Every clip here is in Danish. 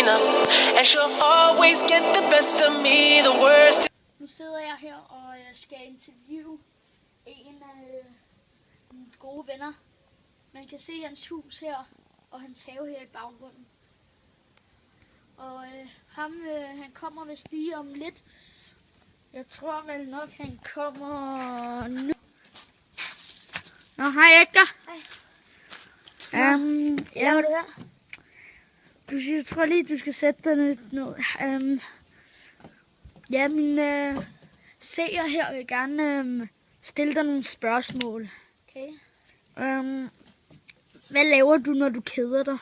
Serena, and she'll always get the best of me, the worst. Nu sidder jeg her, og jeg skal interviewe en af mine gode venner. Man kan se hans hus her, og hans have her i baggrunden. Og han kommer vist lige om lidt. Jeg tror vel nok, han kommer nu. Nå, hej Edgar. Hej. Hvad laver du her? Jeg tror lige, du skal sætte dig ned. Ja, mine seere her vil gerne stille dig nogle spørgsmål. Okay. Hvad laver du, når du keder dig?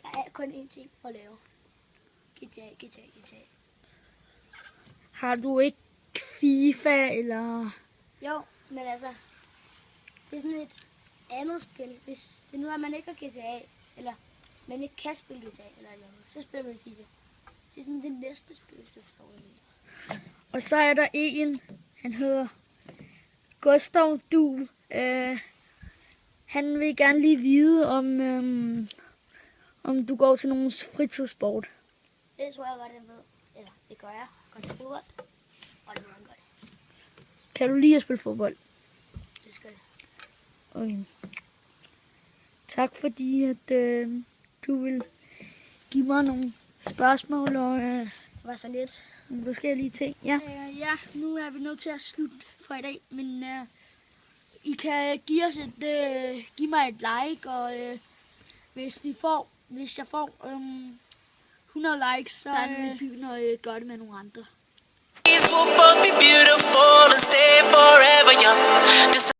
Der er kun én ting at lave. GTA. Har du ikke FIFA eller... Jo, men altså, det er sådan et andet spil. Hvis det nu er, man ikke har GTA, eller man ikke kan spille GTA eller noget, så spiller man FIFA. Det er sådan det næste spil, du forstår det. Og så er der en, han hedder Gustav Duhl. Han vil gerne lige vide, om du går til nogens fritidssport. Det tror jeg godt, jeg ved. Eller det gør jeg. Jeg går til fodbold, og det må man godt. Kan du lide at spille fodbold? Det skal det. Okay. Tak fordi, at du vil give mig nogle spørgsmål og Det var så lidt. nogle forskellige ting. Ja. Ja, nu er vi nødt til at slutte for i dag, men I kan give mig et like, og hvis jeg får 100 likes, så er vi begynde at gøre det med nogle andre. We'll both be beautiful and stay forever young. This